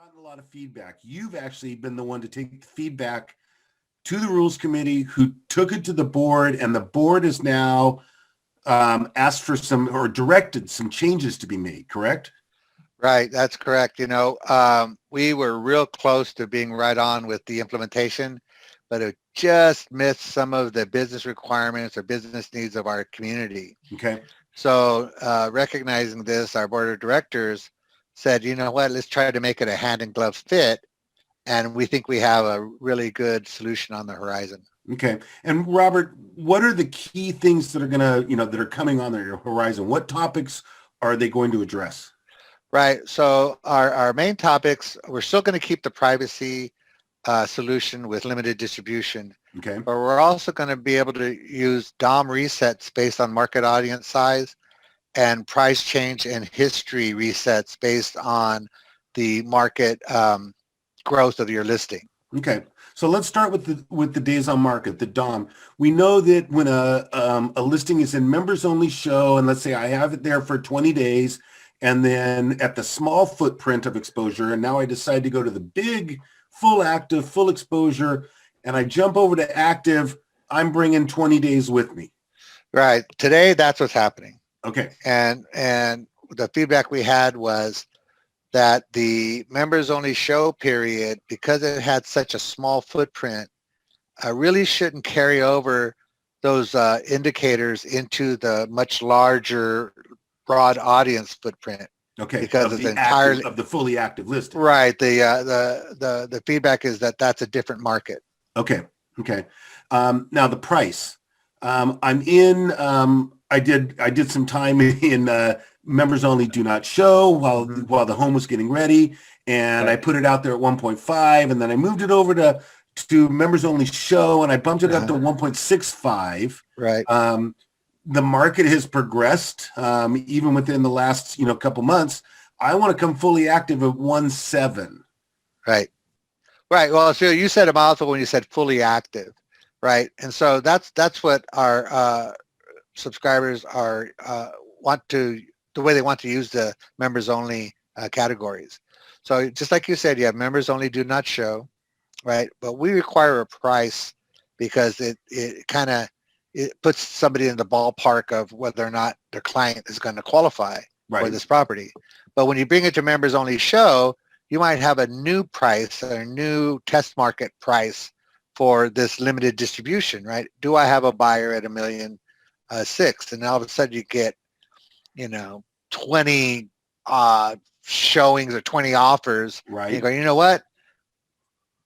gotten a lot of feedback. You've actually been the one to take the feedback to the rules committee, who took it to the board, and the board is now asked for some or directed some changes to be made, correct? Right, that's correct. We were real close to being right on with the implementation, but it just missed some of the business requirements or business needs of our community. Okay. So recognizing this, our board of directors said, you know what, let's try to make it a hand in glove fit. And we think we have a really good solution on the horizon. Okay. And Robert, what are the key things that are going to, that are coming on the horizon? What topics are they going to address? Right. So our main topics, we're still going to keep the privacy solution with limited distribution. Okay. But we're also going to be able to use DOM resets based on market audience size and price change and history resets based on the market growth of your listing. Okay. So let's start with the days on market, the DOM. We know that when a listing is in members only show, and let's say I have it there for 20 days, and then at the small footprint of exposure, and now I decide to go to the big, full active, full exposure, and I jump over to active, I'm bringing 20 days with me. Right. Today, that's what's happening. Okay. And the feedback we had was that the members only show period, because it had such a small footprint, really shouldn't carry over those indicators into the much larger broad audience footprint. Okay. Because it's entirely of the fully active listing. Right. The feedback is that that's a different market. Okay. Okay. Now the price. I'm in. I did some time in members only do not show while the home was getting ready, and Right. I put it out there at 1.5, and then I moved it over to members only show, and I bumped it up to 1.65. Right. The market has progressed even within the last couple months. I want to come fully active at 1.7. Right. Right. Well, so you said a mouthful when you said fully active, right? And so that's what our subscribers are the way they want to use the members only categories. So just like you said, you have members only do not show, right? But we require a price because it puts somebody in the ballpark of whether or not their client is going to qualify for this property. But when you bring it to members only show, you might have a new price or a new test market price for this limited distribution, right? Do I have a buyer at $1.6 million? And all of a sudden you get, 20 showings or 20 offers. Right. And you go, you know what?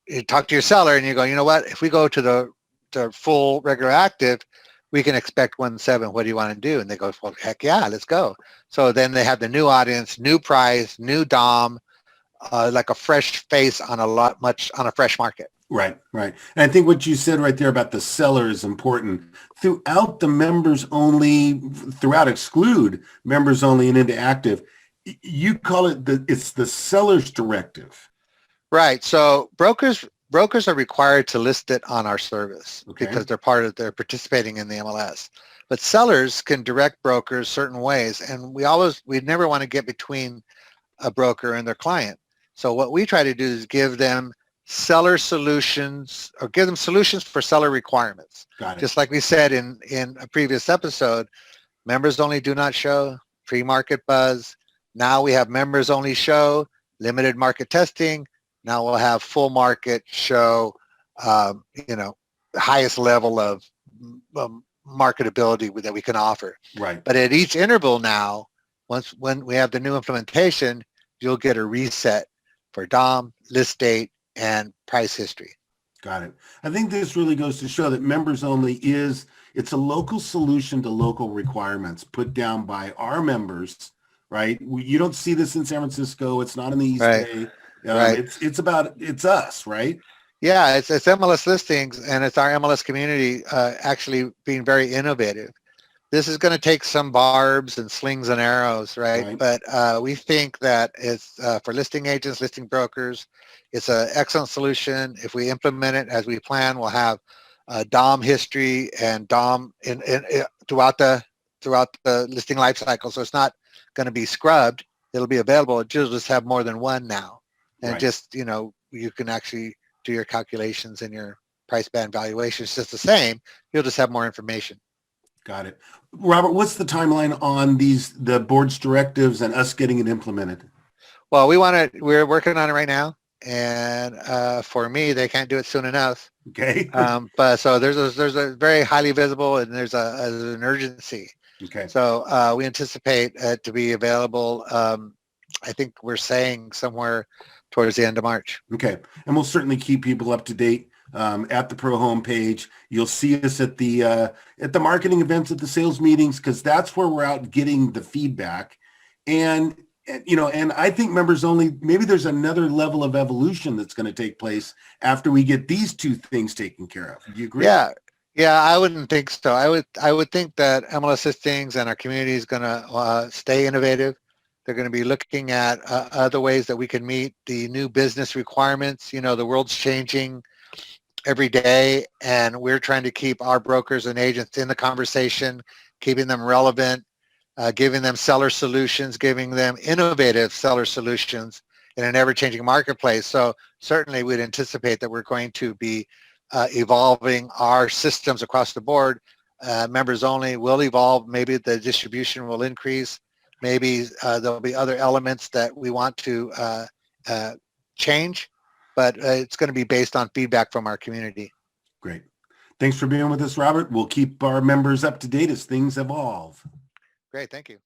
You talk to your seller and you go, you know what? If we go to the full regular active, we can expect 1.7. What do you want to do? And they go, well, heck yeah, let's go. So then they have the new audience, new price, new DOM, like a fresh face on a fresh market. Right, right. And I think what you said right there about the seller is important. Throughout the members only, throughout exclude members only and into active, you call it it's the seller's directive. Right. So brokers are required to list it on our service because they're participating in the MLS. But sellers can direct brokers certain ways, and we never want to get between a broker and their client. So what we try to do is give them seller solutions, or give them solutions for seller requirements. Got it. Just like we said in a previous episode, members only do not show, pre-market buzz. Now we have members only show, limited market testing. Now we'll have full market show, the highest level of marketability that we can offer. Right. But at each interval now, when we have the new implementation, you'll get a reset for DOM, list date, and price history. Got it. I think this really goes to show that members only it's a local solution to local requirements put down by our members, right? You don't see this in San Francisco. It's not in the East Bay. Right. It's us, right? Yeah, it's MLS Listings, and it's our MLS community actually being very innovative. This is going to take some barbs and slings and arrows, right? But we think that it's for listing agents, listing brokers, it's an excellent solution. If we implement it as we plan, we'll have DOM history and DOM throughout the listing life cycle. So it's not going to be scrubbed. It'll be available. It'll just have more than one now. and Right. just, you can actually do your calculations and your price band valuations just the same. You'll just have more information. Got it. Robert, what's the timeline on the board's directives and us getting it implemented? Well, we're working on it right now. And for me, they can't do it soon enough. Okay. But so there's a very highly visible, and there's an urgency. Okay. So we anticipate it to be available. I think we're saying somewhere towards the end of March. Okay. And we'll certainly keep people up to date at the Pro homepage. You'll see us at the marketing events, at the sales meetings, because that's where we're out getting the feedback. And I think members only, maybe there's another level of evolution that's going to take place after we get these two things taken care of. Do you agree? Yeah. I wouldn't think so. I would think that MLSlistings and our community is going to stay innovative. They're going to be looking at other ways that we can meet the new business requirements. The world's changing every day, and we're trying to keep our brokers and agents in the conversation, keeping them relevant, giving them seller solutions, giving them innovative seller solutions in an ever-changing marketplace. So certainly we'd anticipate that we're going to be evolving our systems across the board. Members only will evolve. Maybe the distribution will increase. Maybe there'll be other elements that we want to change, but it's going to be based on feedback from our community. Great. Thanks for being with us, Robert. We'll keep our members up to date as things evolve. Great. Thank you.